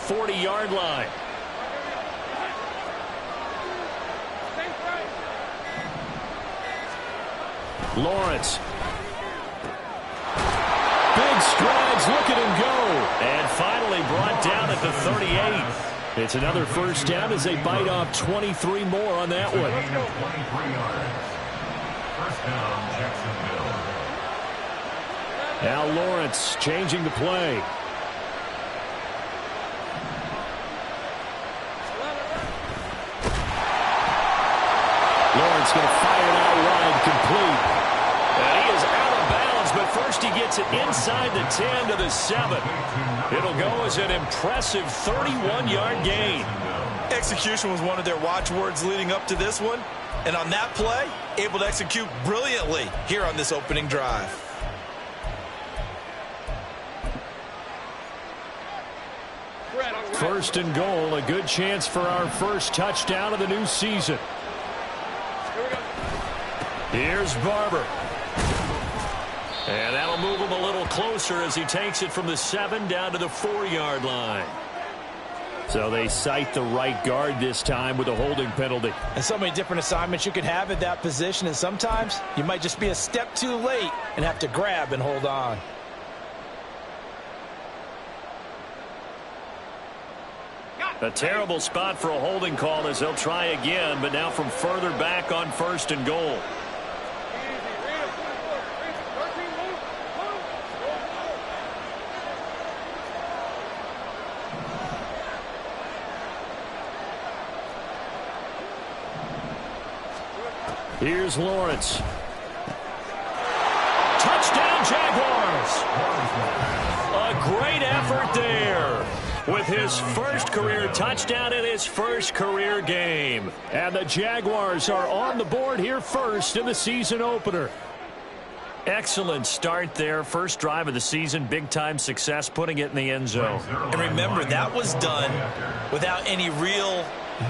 40-yard line. Lawrence. Big strides. Look at him go. And finally brought down at the 38. It's another first down as they bite off 23 more on that one. 23 yards. First down, Jacksonville. Now Lawrence changing the play. Lawrence going to fire it out wide, complete. And he is out of bounds, but first he gets it inside the 10 to the 7. It'll go as an impressive 31-yard gain. Execution was one of their watchwords leading up to this one. And on that play, able to execute brilliantly here on this opening drive. First and goal, a good chance for our first touchdown of the new season. Here's Barber. And that'll move him a little closer as he takes it from the 7 down to the 4-yard line. So they cite the right guard this time with a holding penalty. And so many different assignments you can have at that position, and sometimes you might just be a step too late and have to grab and hold on. A terrible spot for a holding call as they'll try again, but now from further back on first and goal. Here's Lawrence. Touchdown, Jaguars! A great effort there with his first career touchdown in his first career game. And the Jaguars are on the board here first in the season opener. Excellent start there. First drive of the season, big-time success, putting it in the end zone. And remember, that was done without any real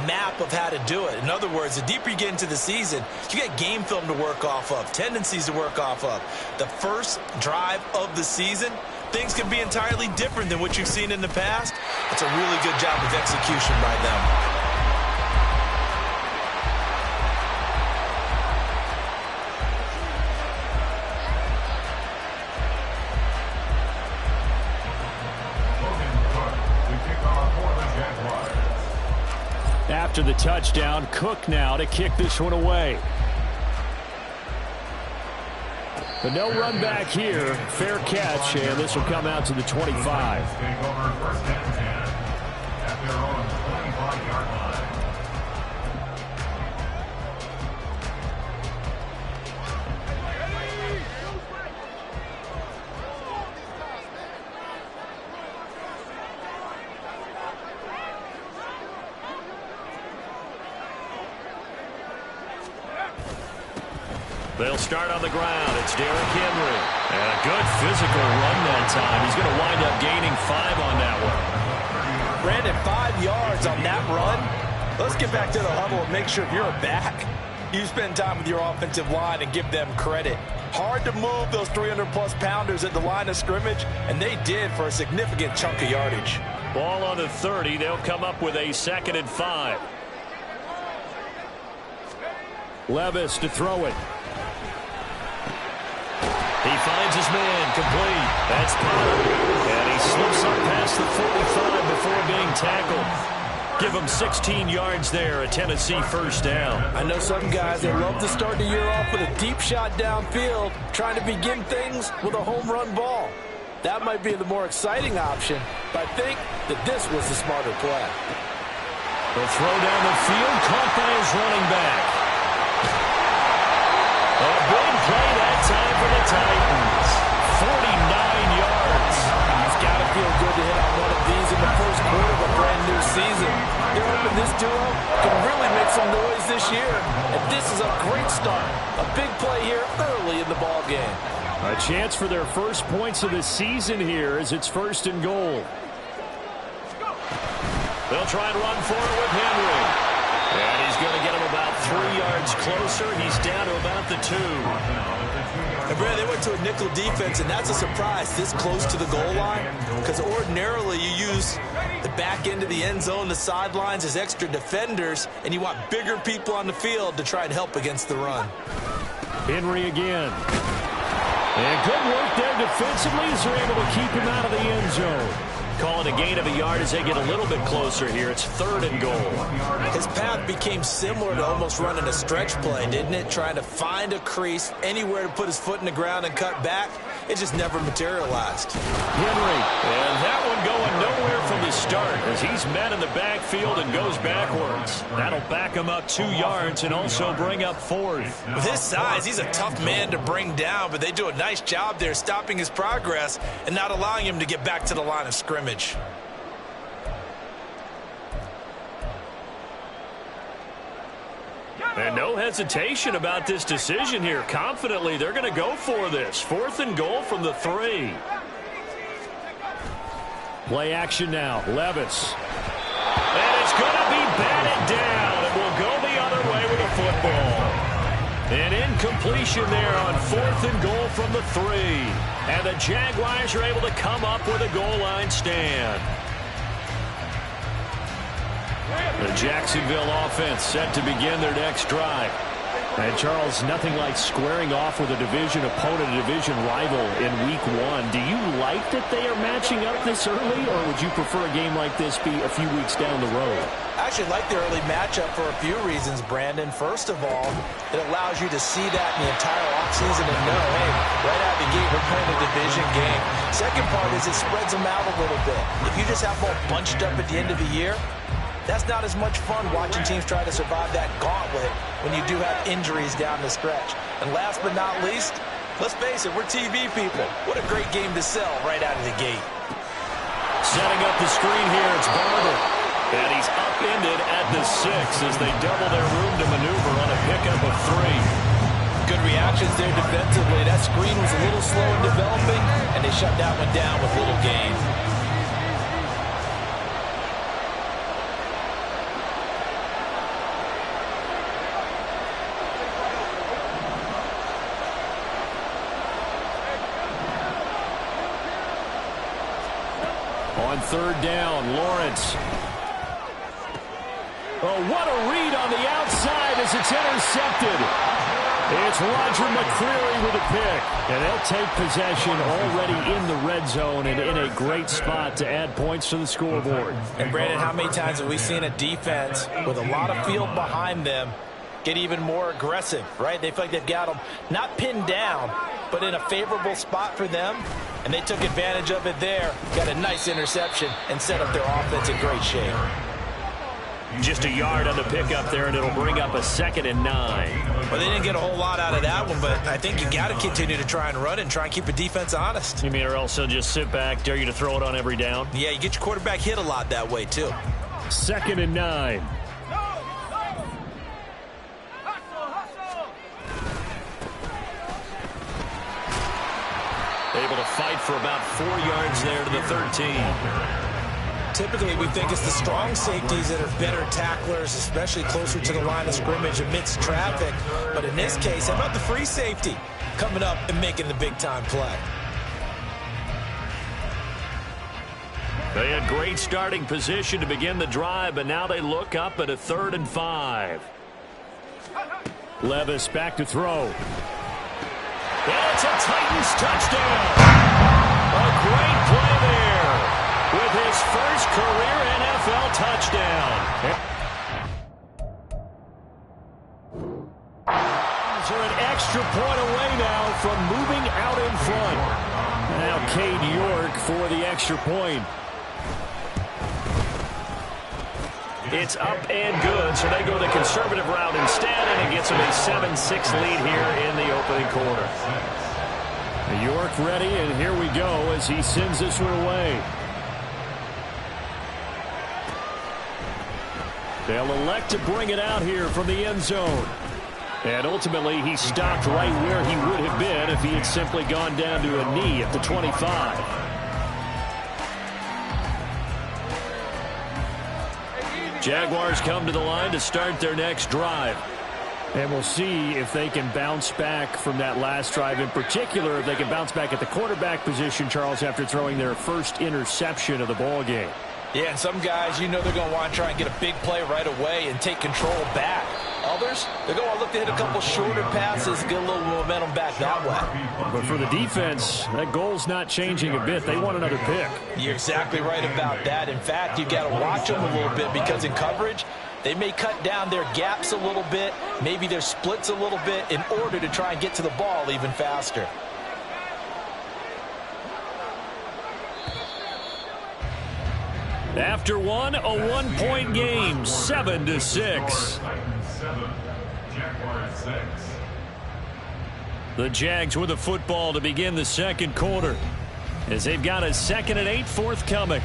map of how to do it. In other words, the deeper you get into the season, you get game film to work off of, tendencies to work off of. The first drive of the season, things can be entirely different than what you've seen in the past. It's a really good job of execution by them. After the touchdown, Cook now to kick this one away. But no run back here. Fair catch, and this will come out to the 25. They'll start on the ground. It's Derrick Henry. And a good physical run that time. He's going to wind up gaining 5 on that one. Brandon, 5 yards on that run. Let's get back to the huddle and make sure if you're a back, you spend time with your offensive line and give them credit. Hard to move those 300-plus pounders at the line of scrimmage, and they did for a significant chunk of yardage. Ball on the 30. They'll come up with a 2nd and 5. Levis to throw it. He finds his man, complete. That's Potter. And he slips up past the 45 before being tackled. Give him 16 yards there, a Tennessee first down. I know some guys, they love to start the year off with a deep shot downfield, trying to begin things with a home run ball. That might be the more exciting option, but I think that this was the smarter play. They'll throw down the field, caught by his running back. A big play that time for the Titans. 49 yards. You've got to feel good to hit on one of these in the first quarter of a brand new season. They're hoping this duo can really make some noise this year. And this is a great start. A big play here early in the ball game. A chance for their first points of the season here as it's 1st and goal. They'll try and run for it with Henry. And he's going to get him about 3 yards closer. He's down to about the 2. And Brad, they went to a nickel defense, and that's a surprise this close to the goal line, because ordinarily you use the back end of the end zone, the sidelines as extra defenders, and you want bigger people on the field to try and help against the run. Henry again. And good work there defensively as they're able to keep him out of the end zone. Calling a gain of a yard as they get a little bit closer here. It's 3rd and goal. His path became similar to almost running a stretch play, didn't it? Trying to find a crease, anywhere to put his foot in the ground and cut back. It just never materialized. Henry, and that one going nowhere from the start as he's met in the backfield and goes backwards. That'll back him up 2 yards and also bring up 4th. With his size, he's a tough man to bring down, but they do a nice job there stopping his progress and not allowing him to get back to the line of scrimmage. And no hesitation about this decision here. Confidently, they're going to go for this. 4th and goal from the 3. Play action now. Levis. And it's going to be batted down. It will go the other way with the football. An incompletion there on 4th and goal from the 3. And the Jaguars are able to come up with a goal line stand. The Jacksonville offense set to begin their next drive. And, Charles, nothing like squaring off with a division opponent, a division rival in Week 1. Do you like that they are matching up this early, or would you prefer a game like this be a few weeks down the road? I actually like the early matchup for a few reasons, Brandon. First of all, it allows you to see that in the entire offseason and know, hey, right out of the gate, we're playing a division game. Second part is it spreads them out a little bit. If you just have them all bunched up at the end of the year, that's not as much fun watching teams try to survive that gauntlet when you do have injuries down the stretch. And last but not least, let's face it, we're TV people. What a great game to sell right out of the gate. Setting up the screen here, it's Barber. And he's upended at the 6 as they double their room to maneuver on a pickup of 3. Good reactions there defensively. That screen was a little slow in developing, and they shut that one down with little gain. On 3rd down, Lawrence. Oh, what a read on the outside as it's intercepted. It's Roger McCreary with a pick. And they'll take possession already in the red zone and in a great spot to add points to the scoreboard. And, Brandon, how many times have we seen a defense with a lot of field behind them get even more aggressive, right? They feel like they've got them not pinned down, but in a favorable spot for them. And they took advantage of it there, got a nice interception, and set up their offense in great shape. Just a yard on the pickup there, and it'll bring up a 2nd and 9. Well, they didn't get a whole lot out of that one, but I think you got to continue to try and run and try and keep the defense honest. You mean, or else they'll just sit back, dare you to throw it on every down? Yeah, you get your quarterback hit a lot that way, too. 2nd and 9. Able to fight for about 4 yards there to the 13. Typically, we think it's the strong safeties that are better tacklers, especially closer to the line of scrimmage amidst traffic. But in this case, how about the free safety coming up and making the big-time play? They had great starting position to begin the drive, but now they look up at a 3rd and 5. Levis back to throw. And it's a Titans touchdown. A great play there with his first career NFL touchdown. They're an extra point away now from moving out in front. Now Cade York for the extra point. It's up and good, so they go the conservative route instead, and it gets them a 7-6 lead here in the opening quarter. York ready, and here we go as he sends this one away. They'll elect to bring it out here from the end zone. And ultimately, he stopped right where he would have been if he had simply gone down to a knee at the 25. Jaguars come to the line to start their next drive. And we'll see if they can bounce back from that last drive. In particular, if they can bounce back at the quarterback position, Charles, after throwing their first interception of the ball game. Yeah, and some guys, you know they're going to want to try and get a big play right away and take control back. Others, they're going to want to look to hit a couple shorter passes, get a little momentum back that way. But for the defense, that goal's not changing a bit. They want another pick. You're exactly right about that. In fact, you've got to watch them a little bit because in coverage, they may cut down their gaps a little bit, maybe their splits a little bit in order to try and get to the ball even faster. After one, a one-point game, 7-6. 7, Jaguars 6. The Jags with the football to begin the second quarter as they've got a 2nd and 8 forthcoming.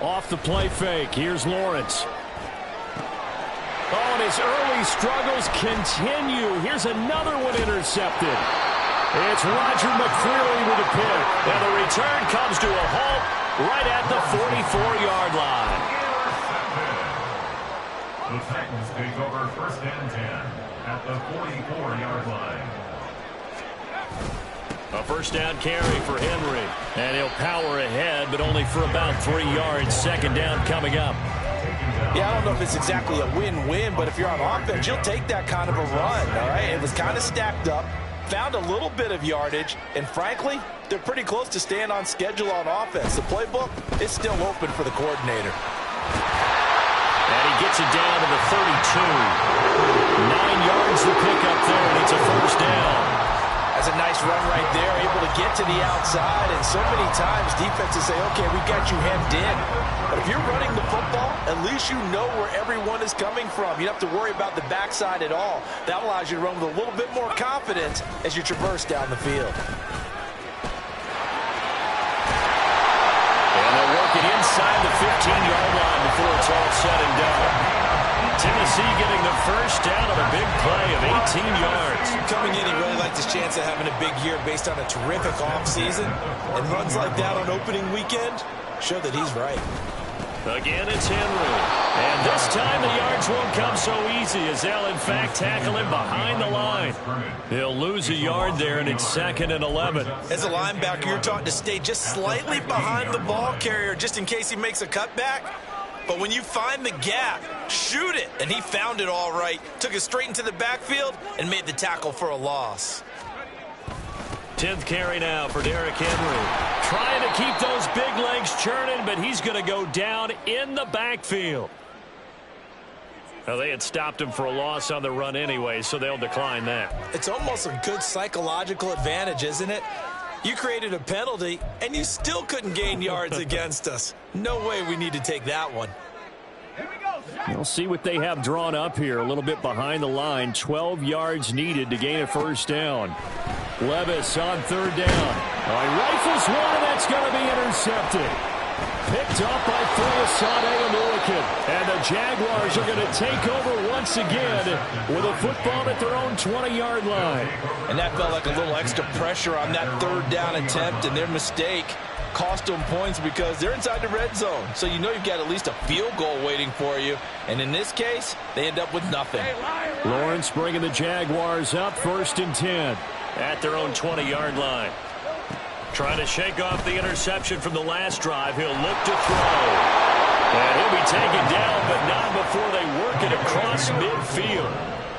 Off the play fake. Here's Lawrence. Oh, and his early struggles continue. Here's another one intercepted. It's Roger McCreary with a pick. And the return comes to a halt right at the 44-yard line. The Titans take over 1st and 10 at the 44-yard line. A first down carry for Henry. And he'll power ahead, but only for about 3 yards. 2nd down coming up. Yeah, I don't know if it's exactly a win-win, but if you're on offense, you'll take that kind of a run, all right? It was kind of stacked up, found a little bit of yardage, and frankly, they're pretty close to staying on schedule on offense. The playbook is still open for the coordinator. And he gets it down to the 32. 9 yards to pick up there, and it's a first down. That's a nice run right there, able to get to the outside, and so many times defenses say, okay, we got you hemmed in. But if you're running the football, at least you know where everyone is coming from. You don't have to worry about the backside at all. That allows you to run with a little bit more confidence as you traverse down the field. And they'll work it inside the 15-yard line before it's all said and done. Tennessee getting the first down on a big play of 18 yards. Coming in, he really liked his chance of having a big year based on a terrific offseason. And runs like that on opening weekend show that he's right. Again, it's Henry. And this time the yards won't come so easy as they'll, in fact, tackle him behind the line. He'll lose a yard there, and it's 2nd and 11. As a linebacker, you're taught to stay just slightly behind the ball carrier just in case he makes a cutback. But when you find the gap, shoot it. And he found it all right. Took it straight into the backfield and made the tackle for a loss. 10th carry now for Derrick Henry. Trying to keep those big legs churning, but he's going to go down in the backfield. Well, they had stopped him for a loss on the run anyway, so they'll decline that. It's almost a good psychological advantage, isn't it? You created a penalty, and you still couldn't gain yards against us. No way we need to take that one. We'll see what they have drawn up here. A little bit behind the line. 12 yards needed to gain a first down. Levis on 3rd down. Rifles one, and that's going to be intercepted. Picked up by Thorasade Anulikin. And the Jaguars are going to take over once again with a football at their own 20-yard line. And that felt like a little extra pressure on that 3rd down attempt, and their mistake cost them points because they're inside the red zone. So you know you've got at least a field goal waiting for you. And in this case, they end up with nothing. Lawrence bringing the Jaguars up 1st and 10 at their own 20-yard line. Trying to shake off the interception from the last drive. He'll look to throw. And he'll be taken down, but not before they work it across midfield.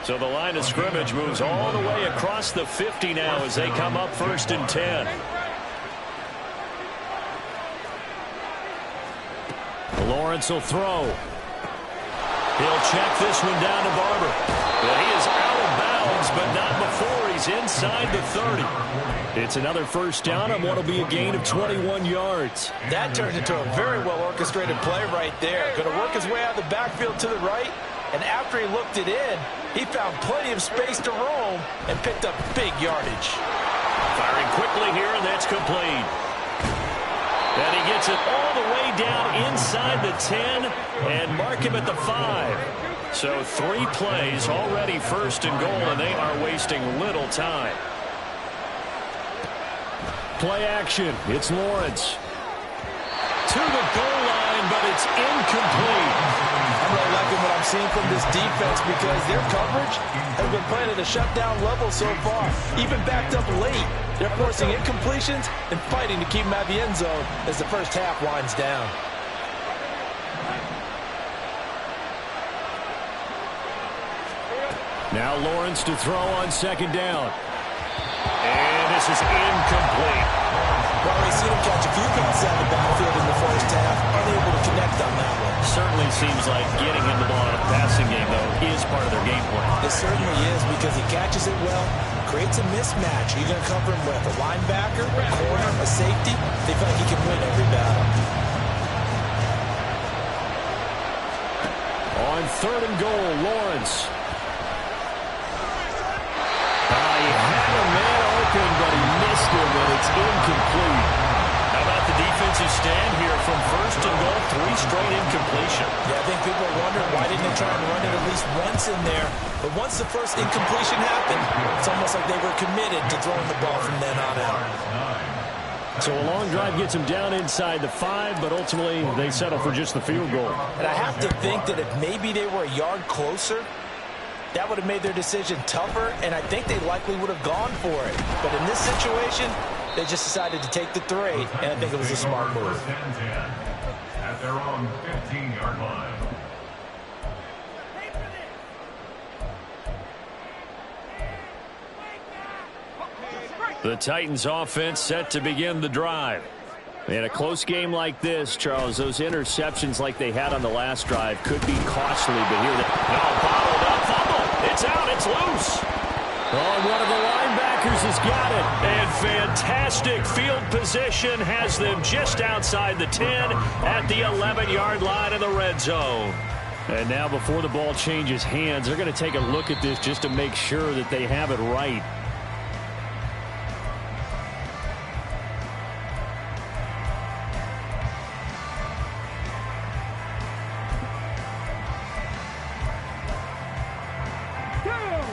So the line of scrimmage moves all the way across the 50 now as they come up 1st and 10. Lawrence will throw. He'll check this one down to Barber. Well, he is out of bounds, but not before he's inside the 30. It's another first down on what will be a gain of 21 yards. That turned into a very well-orchestrated play right there. Going to work his way out of the backfield to the right, and after he looked it in, he found plenty of space to roam and picked up big yardage. Firing quickly here, and that's complete. And he gets it all the way down inside the 10 and mark him at the 5. So 3 plays already first and goal, and they are wasting little time. Play action. It's Lawrence. To the goal line, but it's incomplete. I'm really liking what I'm seeing from this defense because their coverage has been playing at a shutdown level so far. Even backed up late, they're forcing incompletions and fighting to keep them out of the end zone as the first half winds down. Now Lawrence to throw on second down. And this is incomplete. Well, we've seen him catch a few passes out of the backfield in the first half, unable to connect on that one. Certainly seems like getting him the ball in a passing game, though, is part of their game plan. It certainly is because he catches it well, creates a mismatch. You're going to cover him with a linebacker, a corner, a safety. They feel like he can win every battle. On third and goal, Lawrence. He had a man open, but he missed him, and it's incomplete. How about the defensive stand here from first and goal, 3 straight incompletion? Yeah, I think people are wondering why didn't they try and run it at least once in there. But once the first incompletion happened, it's almost like they were committed to throwing the ball from then on out. So a long drive gets them down inside the 5, but ultimately they settle for just the field goal. And I have to think that if maybe they were a yard closer, that would have made their decision tougher, and I think they likely would have gone for it. But in this situation, they just decided to take the 3, and I think it was a smart move. At their own 15-yard line. The Titans offense set to begin the drive. In a close game like this, Charles, those interceptions like they had on the last drive could be costly, but here they bottled up, fumble. It's out, it's loose. Oh, one of the linebackers has got it. And fantastic field position has them just outside the 10 at the 11-yard line in the red zone. And now before the ball changes hands, they're going to take a look at this just to make sure that they have it right.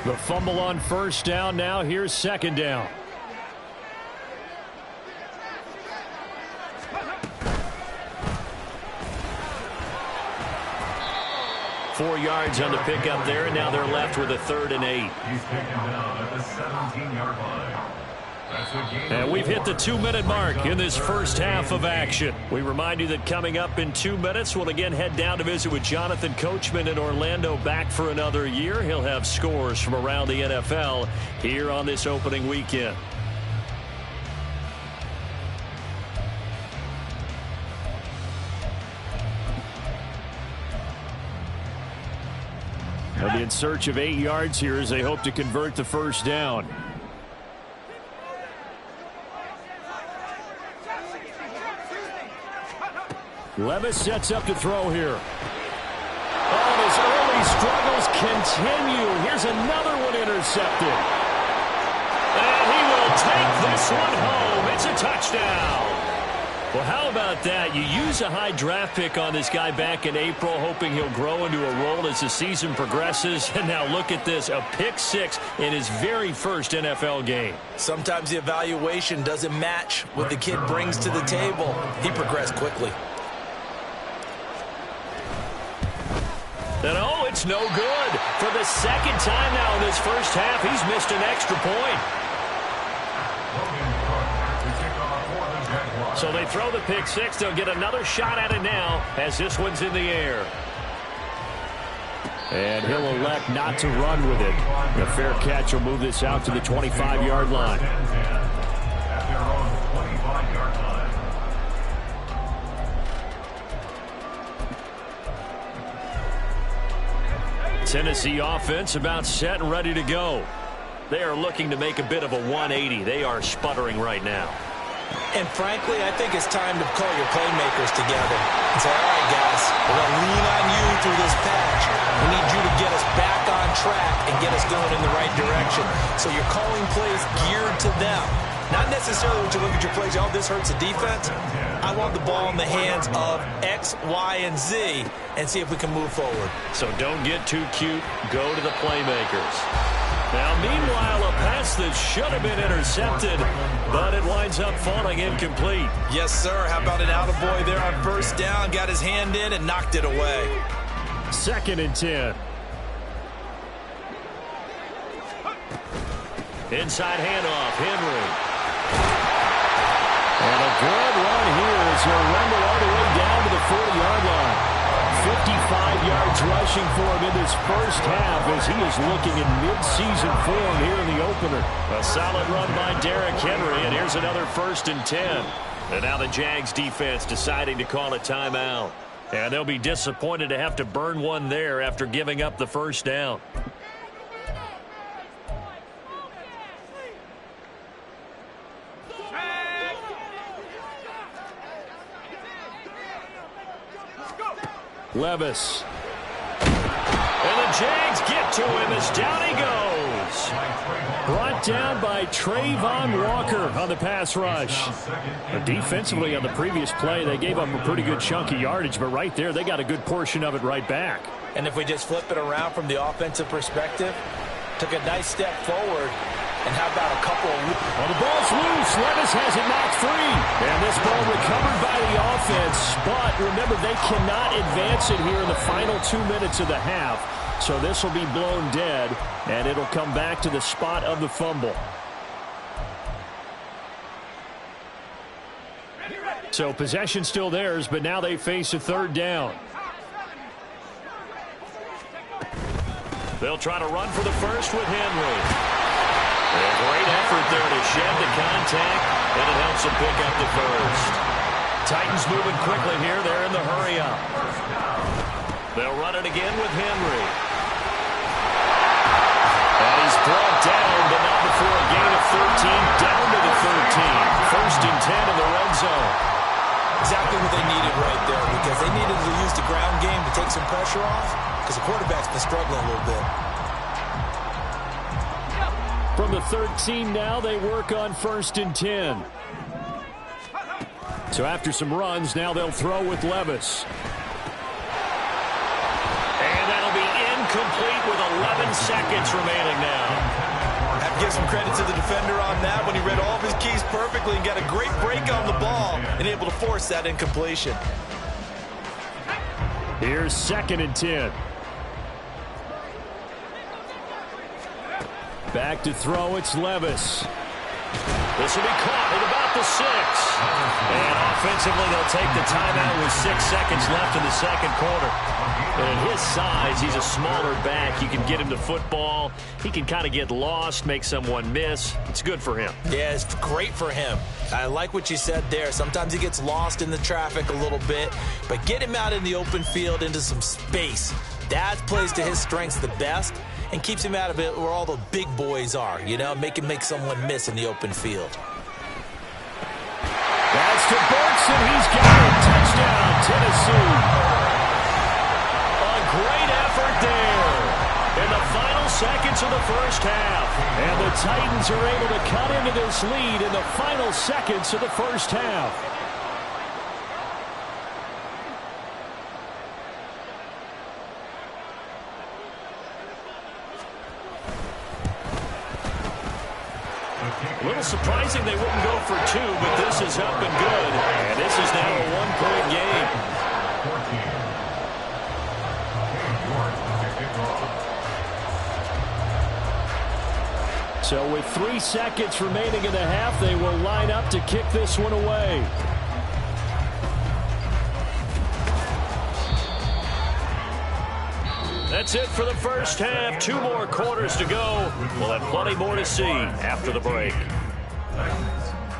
The fumble on first down. Now here's second down. Four yards on the pickup there, and now they're left with a 3rd and 8. He's taken down at the 17-yard line. And we've hit the 2-minute mark in this first half of action. We remind you that coming up in 2 minutes, we'll again head down to visit with Jonathan Coachman in Orlando, back for another year. He'll have scores from around the NFL here on this opening weekend. They'll be in search of 8 yards here as they hope to convert the first down. Levis sets up to throw here. Oh, his early struggles continue. Here's another one intercepted. And he will take this one home. It's a touchdown. Well, how about that? You use a high draft pick on this guy back in April, hoping he'll grow into a role as the season progresses. And now look at this, a pick 6 in his very first NFL game. Sometimes the evaluation doesn't match what the kid brings to the table. He progressed quickly. And oh, it's no good. For the second time now in this first half, he's missed an extra point. So they throw the pick 6. They'll get another shot at it now as this one's in the air. And he'll elect not to run with it. The fair catch will move this out to the 25-yard line. Tennessee offense about set and ready to go. They are looking to make a bit of a 180. They are sputtering right now. And frankly, I think it's time to call your playmakers together and say, all right, guys, we're going to lean on you through this patch. We need you to get us back on track and get us going in the right direction. So you're calling plays geared to them. Not necessarily when you look at your plays, oh, this hurts the defense. I want the ball in the hands of X, Y, and Z and see if we can move forward. So don't get too cute. Go to the playmakers. Now, meanwhile, a pass that should have been intercepted, but it winds up falling incomplete. Yes, sir. How about an attaboy there on first down? Got his hand in and knocked it away. 2nd and 10. Inside handoff, Henry. And a good run here as he'll rumble all the way down to the 40-yard line. 55 yards rushing for him in this first half as he is looking in mid-season form here in the opener. A solid run by Derrick Henry, and here's another 1st and 10. And now the Jags defense deciding to call a timeout. And they'll be disappointed to have to burn one there after giving up the first down. Levis. And the Jags get to him as down he goes. Brought down by Trayvon Walker on the pass rush. Defensively on the previous play, they gave up a pretty good chunk of yardage, but right there, they got a good portion of it right back. And if we just flip it around from the offensive perspective, took a nice step forward. And how about a couple of... Well, the ball's loose. Levis has it knocked free. And this ball recovered by the offense. But remember, they cannot advance it here in the final 2 minutes of the half. So this will be blown dead, and it'll come back to the spot of the fumble. So possession still theirs, but now they face a 3rd down. They'll try to run for the first with Henry. A great effort there to shed the contact, and it helps them pick up the first. Titans moving quickly here. They're in the hurry-up. They'll run it again with Henry. And he's brought down, but not before a gain of 13, down to the 13. 1st and 10 in the red zone. Exactly what they needed right there, because they needed to use the ground game to take some pressure off, because the quarterback's been struggling a little bit. From the 13 now, they work on 1st and 10. So after some runs, now they'll throw with Levis. And that'll be incomplete with 11 seconds remaining now. I have to give some credit to the defender on that when he read all of his keys perfectly and got a great break on the ball and able to force that incompletion. Here's 2nd and 10. Back to throw, it's Levis. This will be caught at about the 6. And offensively, they'll take the timeout with 6 seconds left in the 2nd quarter. And at his size, he's a smaller back. You can get him to football. He can kind of get lost, make someone miss. It's good for him. Yeah, it's great for him. I like what you said there. Sometimes he gets lost in the traffic a little bit, but get him out in the open field into some space. That plays to his strengths the best and keeps him out of it where all the big boys are, you know, make someone miss in the open field. That's to Burks, and he's got it. Touchdown, Tennessee. A great effort there in the final seconds of the first half. And the Titans are able to cut into this lead in the final seconds of the first half. A little surprising they wouldn't go for 2, but this is up and good. And this is now a 1-point game. So with 3 seconds remaining in the half, they will line up to kick this one away. That's it for the first half. 2 more quarters to go. We'll have plenty more to see after the break.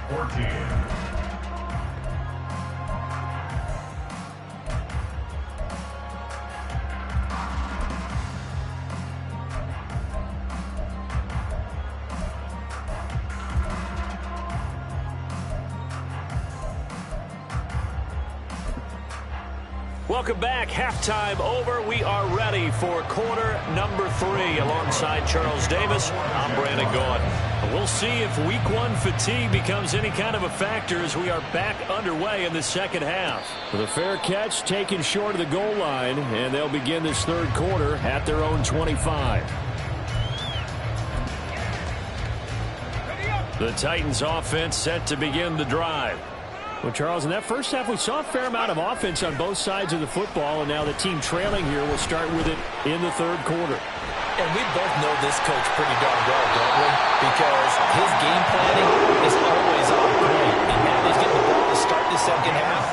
14. Welcome back. Halftime over. We are ready for quarter number 3. Alongside Charles Davis, I'm Brandon Gaudin. We'll see if week one fatigue becomes any kind of a factor as we are back underway in the second half. The fair catch taken short of the goal line, and they'll begin this third quarter at their own 25. The Titans offense set to begin the drive. Well, Charles, in that first half, we saw a fair amount of offense on both sides of the football, and now the team trailing here will start with it in the third quarter. And we both know this coach pretty darn well, don't we? Because his game planning is always on point. And now he's getting the ball to start the second half.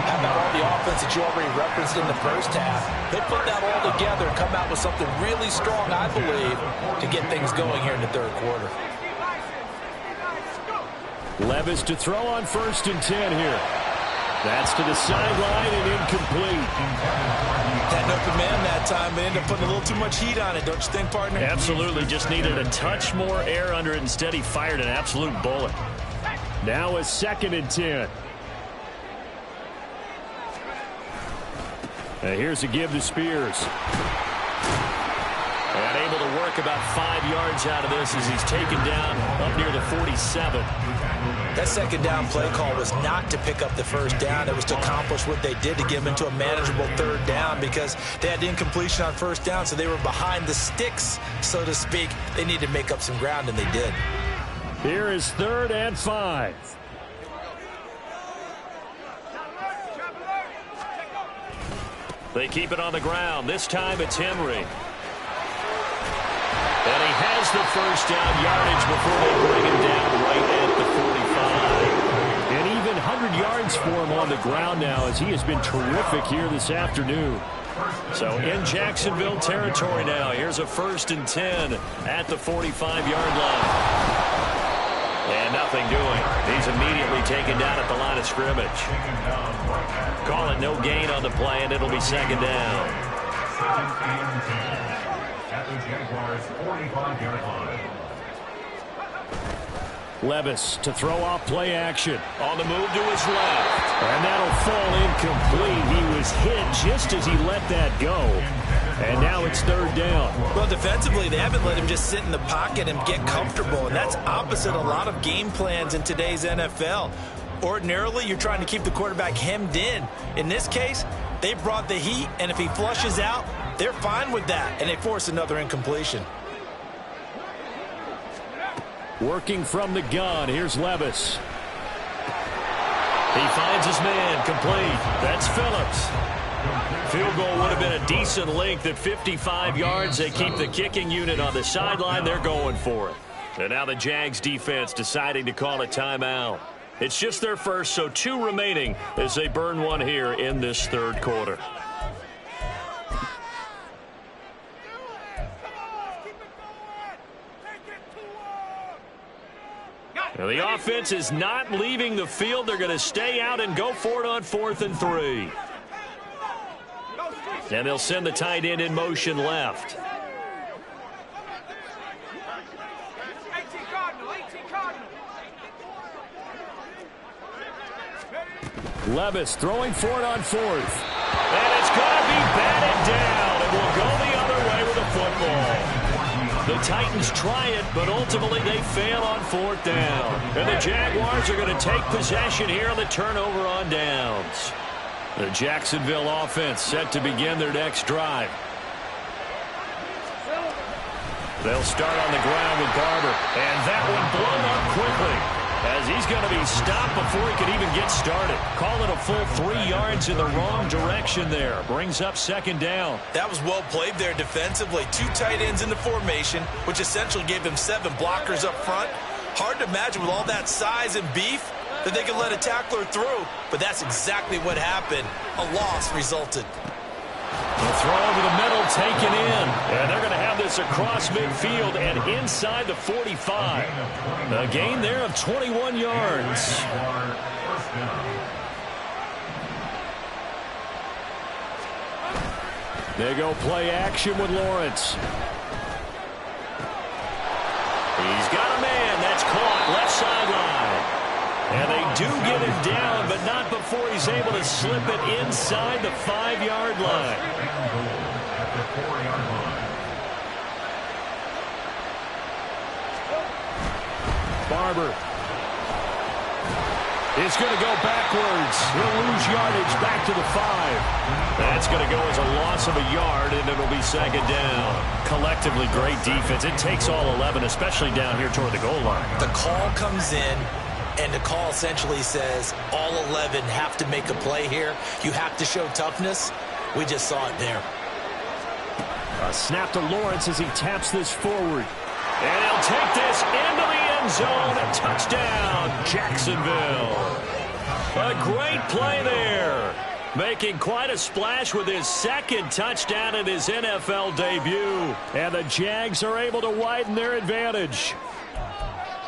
How about all the offense that you already referenced in the first half? He'll put that all together and come out with something really strong, I believe, to get things going here in the third quarter. Levis to throw on 1st and 10 here. That's to the sideline and incomplete. Had an open man that time. They ended up putting a little too much heat on it, don't you think, partner? Absolutely. Just needed a touch more air under it. Instead, he fired an absolute bullet. Now a 2nd and 10. Here's a give to Spears. And able to work about 5 yards out of this as he's taken down up near the 47. That second down play call was not to pick up the first down. It was to accomplish what they did to get them into a manageable third down because they had incompletion on first down, so they were behind the sticks, so to speak. They needed to make up some ground, and they did. Here is 3rd and 5. They keep it on the ground. This time it's Henry. And he has the first down yardage before they bring him down right at the 45. And even 100 yards for him on the ground now as he has been terrific here this afternoon. So in Jacksonville territory now. Here's a 1st and 10 at the 45-yard line. And nothing doing. He's immediately taken down at the line of scrimmage. Call it no gain on the play, and it'll be 2nd down. At the Jaguars' 45-yard line. Levis to throw off play action. On the move to his left. And that'll fall incomplete. He was hit just as he let that go. And now it's 3rd down. Well, defensively, they haven't let him just sit in the pocket and get comfortable. And that's opposite a lot of game plans in today's NFL. Ordinarily, you're trying to keep the quarterback hemmed in. In this case, they brought the heat, and if he flushes out, they're fine with that, and they force another incompletion. Working from the gun, here's Levis. He finds his man, complete. That's Phillips. Field goal would have been a decent length at 55 yards. They keep the kicking unit on the sideline. They're going for it. And now the Jags defense deciding to call a timeout. It's just their first, so 2 remaining as they burn one here in this third quarter. Now the offense is not leaving the field. They're going to stay out and go for it on 4th and 3. And they'll send the tight end in motion left. Levis throwing for it on 4th. And it's going to be batted down. And will go the other way with the football. The Titans try it, but ultimately they fail on 4th down. And the Jaguars are going to take possession here on the turnover on downs. The Jacksonville offense set to begin their next drive. They'll start on the ground with Barber. And that one blown up quickly as he's going to be stopped before he could even get started. Call it a full 3 yards in the wrong direction there. Brings up 2nd down. That was well played there defensively. 2 tight ends in the formation, which essentially gave them 7 blockers up front. Hard to imagine with all that size and beef that they could let a tackler through, but that's exactly what happened. A loss resulted. The throw over the middle taken in. And they're going to have this across midfield and inside the 45. A gain there of 21 yards. They go play action with Lawrence. He's got a man that's caught left sideline. And they do get him down, but not before he's able to slip it inside the 5-yard line. Barber. It's going to go backwards. He'll lose yardage back to the 5. That's going to go as a loss of a yard, and it'll be second down. Collectively, great defense. It takes all 11, especially down here toward the goal line. The call comes in, and the call essentially says all 11 have to make a play here. You have to show toughness. We just saw it there. A snap to Lawrence as he taps this forward. And he'll take this into the end zone. A touchdown, Jacksonville. A great play there. Making quite a splash with his second touchdown in his NFL debut. And the Jags are able to widen their advantage.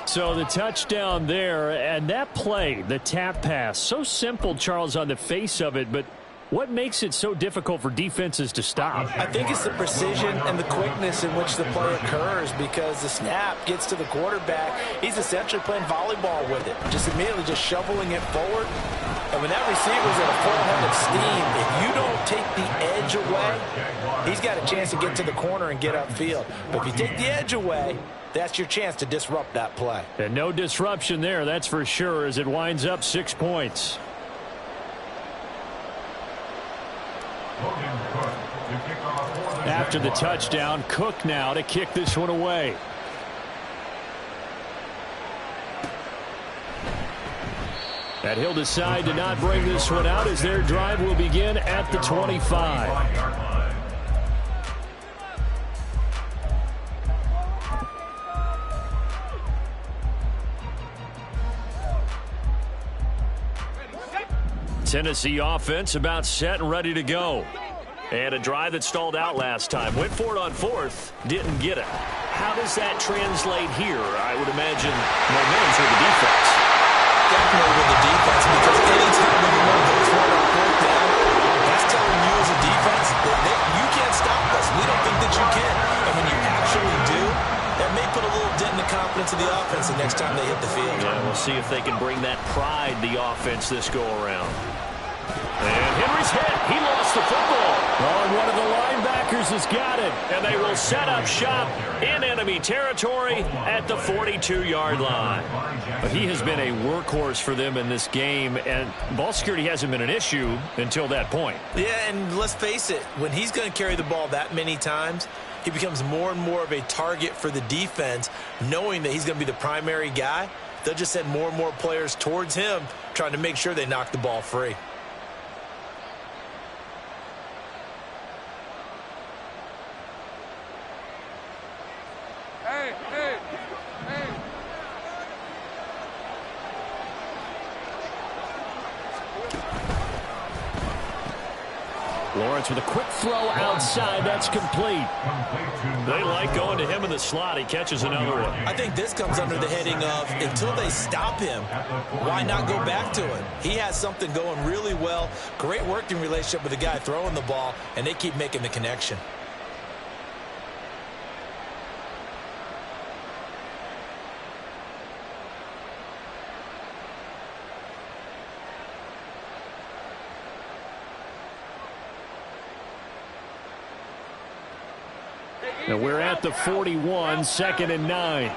So the touchdown there, and that play, the tap pass, so simple, Charles, on the face of it, but what makes it so difficult for defenses to stop? I think it's the precision and the quickness in which the play occurs, because the snap gets to the quarterback. He's essentially playing volleyball with it, just immediately just shoveling it forward. And when that receiver's at a full head of steam, if you don't take the edge away, he's got a chance to get to the corner and get upfield. But if you take the edge away, that's your chance to disrupt that play. And no disruption there, that's for sure, as it winds up 6 points. After the touchdown, Cook now to kick this one away. And he'll decide to not bring this one out as their drive will begin at the 25. Tennessee offense about set and ready to go. And a drive that stalled out last time. Went for it on 4th. Didn't get it. How does that translate here? I would imagine momentum's with the defense. Definitely with the defense, because anytime when you want to go for it on 4th down, that's telling you as a defense that you can't stop us. We don't think that you can. And when you actually do, that may put a little dent in the confidence of the offense the next time they hit the field. Yeah, we'll see if they can bring that pride, the offense, this go around. And Henry's hit. He lost the football. Oh, and one of the linebackers has got it. And they will set up shop in enemy territory at the 42-yard line. But he has been a workhorse for them in this game, and ball security hasn't been an issue until that point. Yeah, and let's face it, when he's going to carry the ball that many times, he becomes more and more of a target for the defense, knowing that he's going to be the primary guy. They'll just send more and more players towards him, trying to make sure they knock the ball free. Lawrence with a quick throw outside. That's complete. They like going to him in the slot. He catches another one. I think this comes under the heading of, until they stop him, why not go back to it? He has something going really well. Great working relationship with the guy throwing the ball, and they keep making the connection. Now we're at the 41, 2nd and 9.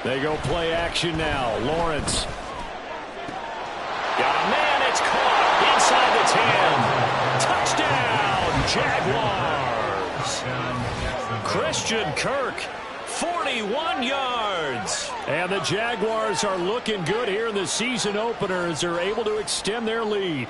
They go play action now. Lawrence. Got a man. It's caught inside the 10. Touchdown, Jaguars. Christian Kirk. 41 yards. And the Jaguars are looking good here in the season opener as they're able to extend their lead.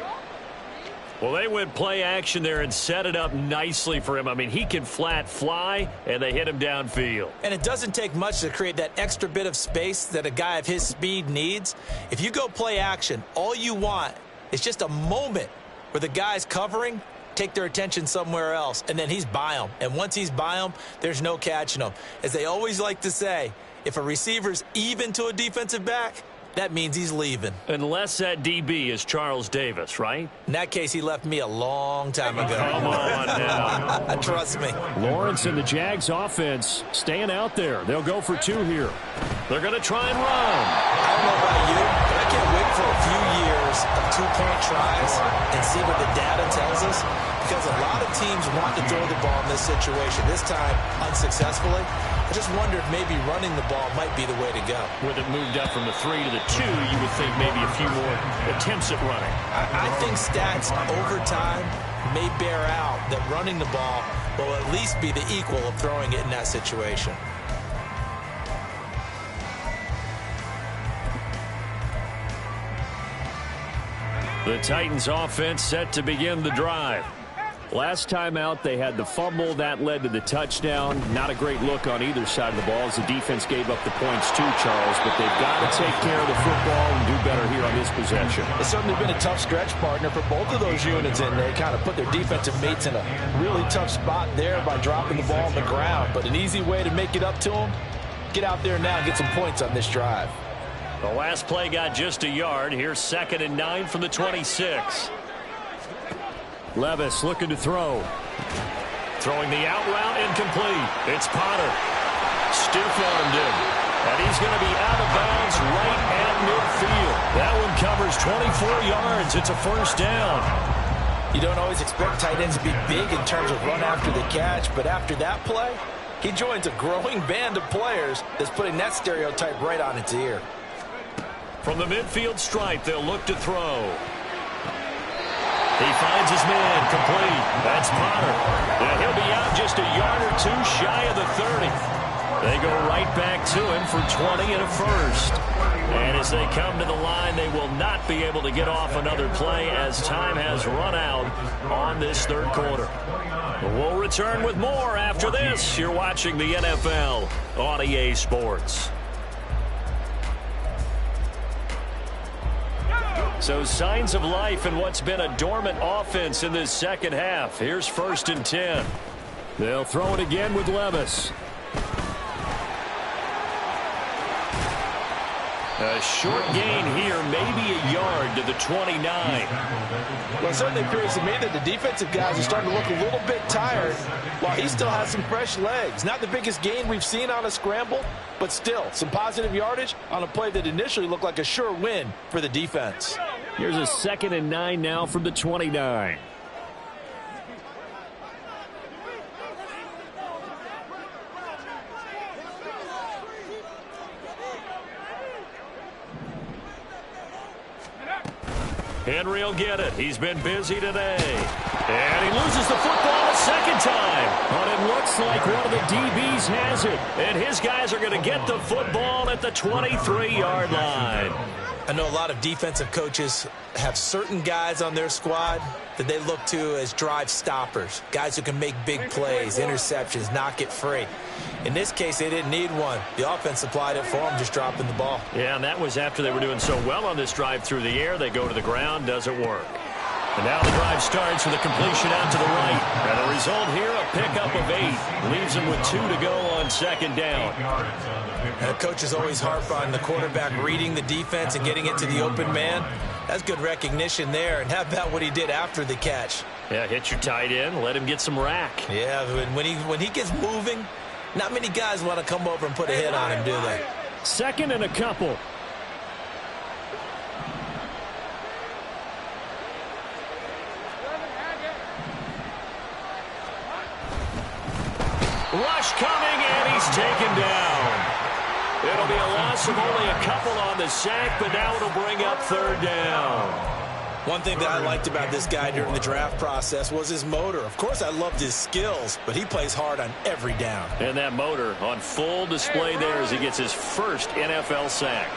Well, they went play action there and set it up nicely for him. I mean, he can flat fly, and they hit him downfield. And it doesn't take much to create that extra bit of space that a guy of his speed needs. If you go play action, all you want is just a moment where the guy's covering, take their attention somewhere else, and then he's by them. And once he's by them, there's no catching them. As they always like to say, if a receiver's even to a defensive back, that means he's leaving. Unless that DB is Charles Davis, right? In that case, he left me a long time ago. Come on now. Trust me. Lawrence and the Jags offense staying out there. They'll go for 2 here. They're going to try and run. I don't know about you, but I can't wait for a few years of two-point tries and see what the data tells us, because a lot of teams want to throw the ball in this situation, this time unsuccessfully. I just wonder if maybe running the ball might be the way to go. With it moved up from the 3 to the 2, you would think maybe a few more attempts at running. I think stats over time may bear out that running the ball will at least be the equal of throwing it in that situation. The Titans offense set to begin the drive. Last time out, they had the fumble. That led to the touchdown. Not a great look on either side of the ball as the defense gave up the points too, Charles. But they've got to take care of the football and do better here on this possession. It's certainly been a tough stretch, partner, for both of those units, and they kind of put their defensive mates in a really tough spot there by dropping the ball on the ground. But an easy way to make it up to them, get out there now and get some points on this drive. The last play got just a yard. Here's 2nd and 9 from the 26. Levis looking to throw. Throwing the out route, incomplete. It's Potter. Stiff-armed him. And he's going to be out of bounds right at midfield. That one covers 24 yards. It's a first down. You don't always expect tight ends to be big in terms of run after the catch, but after that play, he joins a growing band of players that's putting that stereotype right on its ear. From the midfield stripe, they'll look to throw. He finds his man, complete. That's Potter. And he'll be out just a yard or two shy of the 30. They go right back to him for 20 and a first. And as they come to the line, they will not be able to get off another play as time has run out on this third quarter. We'll return with more after this. You're watching the NFL on EA Sports. So signs of life in what's been a dormant offense in this second half. Here's 1st and 10. They'll throw it again with Levis. A short gain here, maybe a yard to the 29. Well, it certainly appears to me that the defensive guys are starting to look a little bit tired while he still has some fresh legs. Not the biggest gain we've seen on a scramble, but still some positive yardage on a play that initially looked like a sure win for the defense. Here's a 2nd and 9 now from the 29. Henry will get it. He's been busy today. And he loses the football a second time. But it looks like one of the DBs has it. And his guys are going to get the football at the 23-yard line. I know a lot of defensive coaches have certain guys on their squad that they look to as drive stoppers, guys who can make big plays, interceptions, knock it free. In this case, they didn't need one. The offense supplied it for them, just dropping the ball. Yeah, and that was after they were doing so well on this drive through the air. They go to the ground, doesn't work. And now the drive starts with a completion out to the right. And the result here, a pickup of 8. Leaves them with 2 to go on 2nd down. And coaches always harp on the quarterback reading the defense and getting it to the open man. That's good recognition there. And how about what he did after the catch? Yeah, hit your tight end, let him get some rack. Yeah, when he gets moving, not many guys want to come over and put a hit on him, do they? 2nd and a couple. Rush coming, and he's taken down. It'll be a loss of only a couple on the sack, but now it'll bring up 3rd down. One thing that I liked about this guy during the draft process was his motor. Of course, I loved his skills, but he plays hard on every down. And that motor on full display there as he gets his first NFL sack.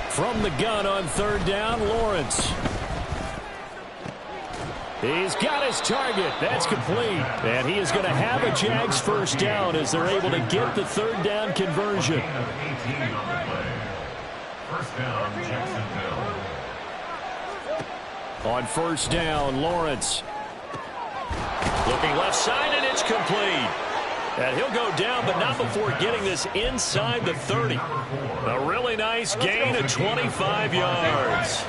From the gun on 3rd down, Lawrence. He's got his target. That's complete. And he is going to have a Jags first down as they're able to get the 3rd down conversion. First down, Jacksonville. On 1st down, Lawrence. Looking left side, and it's complete. And he'll go down, but not before getting this inside the 30. A really nice gain of 25 yards.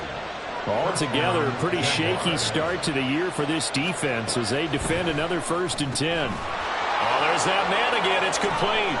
Altogether, a pretty shaky start to the year for this defense as they defend another 1st and 10. Oh, there's that man again. It's complete.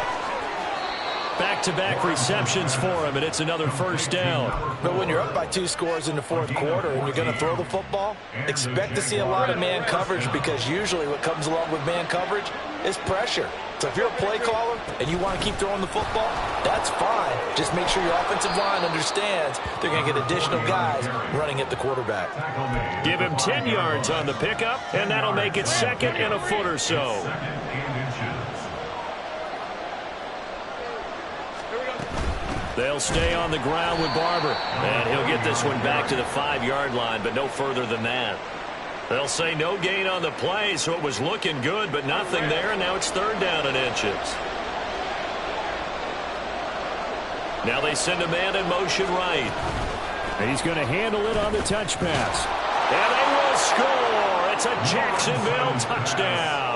Back-to-back receptions for him, and it's another 1st down. But when you're up by 2 scores in the 4th quarter and you're going to throw the football, expect to see a lot of man coverage, because usually what comes along with man coverage is pressure. So if you're a play caller and you want to keep throwing the football, that's fine. Just make sure your offensive line understands they're going to get additional guys running at the quarterback. Give him 10 yards on the pickup, and that'll make it 2nd and a foot or so. They'll stay on the ground with Barber, and he'll get this one back to the 5-yard line, but no further than that. They'll say no gain on the play, so it was looking good, but nothing there, and now it's 3rd down and inches. Now they send a man in motion right. And he's going to handle it on the touch pass. And they will score. It's a Jacksonville touchdown.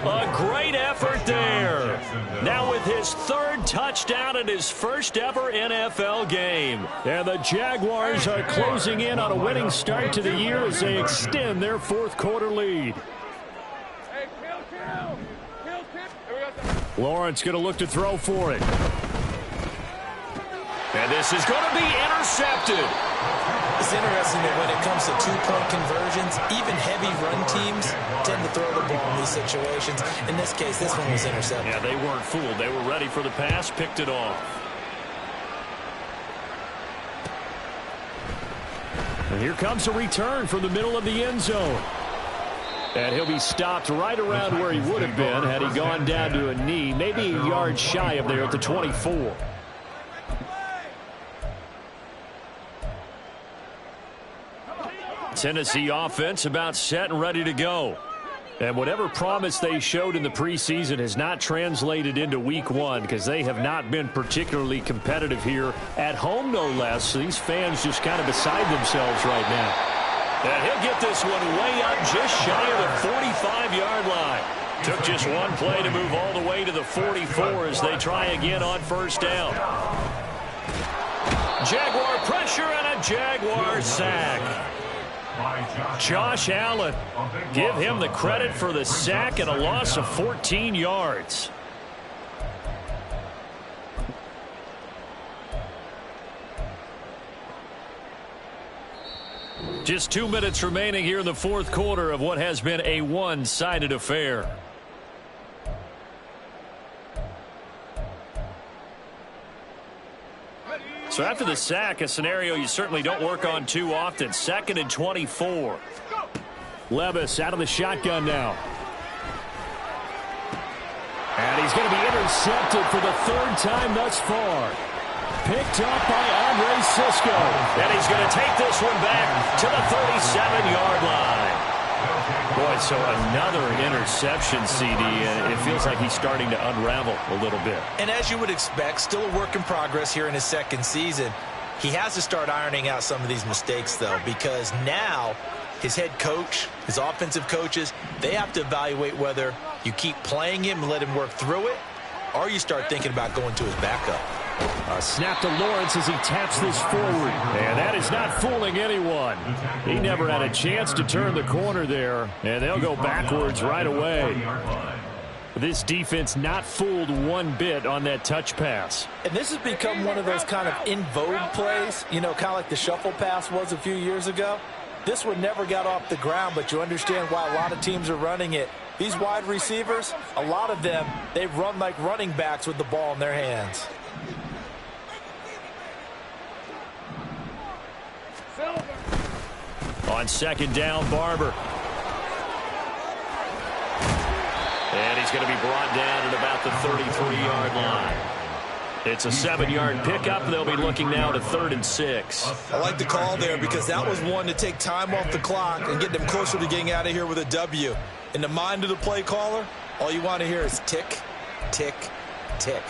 A great effort there. Now with his 3rd touchdown in his 1st ever NFL game. And the Jaguars are closing in on a winning start to the year as they extend their 4th quarter lead. Lawrence going to look to throw for it. And this is going to be intercepted. It's interesting that when it comes to 2-point conversions, even heavy run teams tend to throw the ball in these situations. In this case, this one was intercepted. Yeah, they weren't fooled. They were ready for the pass, picked it off. And here comes a return from the middle of the end zone. And he'll be stopped right around where he would have been had he gone down to a knee, maybe a yard shy of there at the 24. Tennessee offense about set and ready to go. And whatever promise they showed in the preseason has not translated into week 1 because they have not been particularly competitive here at home, no less. So these fans just kind of beside themselves right now. And he'll get this one way up just shy of the 45-yard line. Took just one play to move all the way to the 44 as they try again on 1st down. Jaguar pressure and a Jaguar sack. Josh Allen, give him the credit for the sack and a loss of 14 yards. Just 2 minutes remaining here in the 4th quarter of what has been a one-sided affair. So after the sack, a scenario you certainly don't work on too often. 2nd and 24. Levis out of the shotgun now. And he's going to be intercepted for the 3rd time thus far. Picked up by Andre Cisco. And he's going to take this one back to the 37-yard line. Boy, so another interception, CD, and it feels like he's starting to unravel a little bit. And as you would expect, still a work in progress here in his 2nd season. He has to start ironing out some of these mistakes, though, because now his head coach, his offensive coaches, they have to evaluate whether you keep playing him and let him work through it, or you start thinking about going to his backup. A snap to Lawrence as he taps this forward. And that is not fooling anyone. He never had a chance to turn the corner there. And they'll go backwards right away. This defense not fooled one bit on that touch pass. And this has become one of those kind of in vogue plays, you know, kind of like the shuffle pass was a few years ago. This one never got off the ground, but you understand why a lot of teams are running it. These wide receivers, a lot of them, they run like running backs with the ball in their hands. On 2nd down, Barber. And he's going to be brought down at about the 33-yard line. It's a 7-yard pickup. They'll be looking now to 3rd and 6. I like the call there because that was one to take time off the clock and get them closer to getting out of here with a W. In the mind of the play caller, all you want to hear is tick, tick, tick.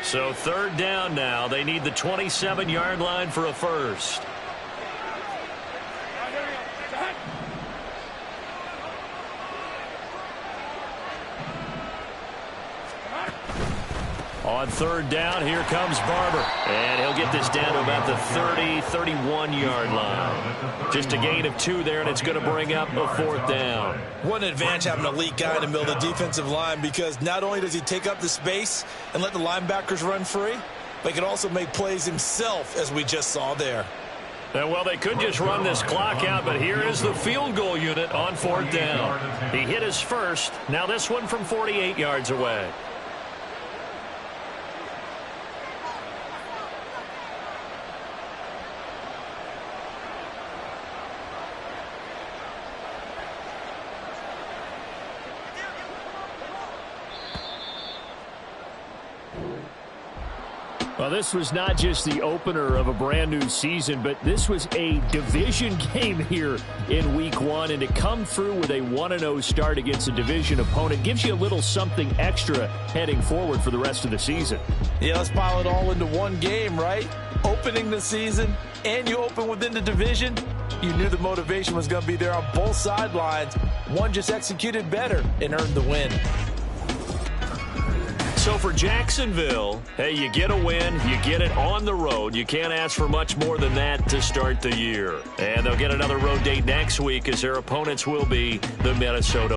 So 3rd down now. They need the 27-yard line for a first. On third down, here comes Barber. And he'll get this down to about the 30, 31-yard line. Just a gain of 2 there, and it's going to bring up a 4th down. What an advantage having an elite guy in the middle of the defensive line, because not only does he take up the space and let the linebackers run free, but he can also make plays himself, as we just saw there. And, well, they could just run this clock out, but here is the field goal unit on 4th down. He hit his first. Now this one from 48 yards away. Well, this was not just the opener of a brand new season, but this was a division game here in week 1. And to come through with a 1-0 start against a division opponent gives you a little something extra heading forward for the rest of the season. Yeah, let's pile it all into one game, right? Opening the season, and you open within the division. You knew the motivation was going to be there on both sidelines. One just executed better and earned the win. So for Jacksonville, hey, you get a win, you get it on the road. You can't ask for much more than that to start the year. And they'll get another road date next week, as their opponents will be the Minnesota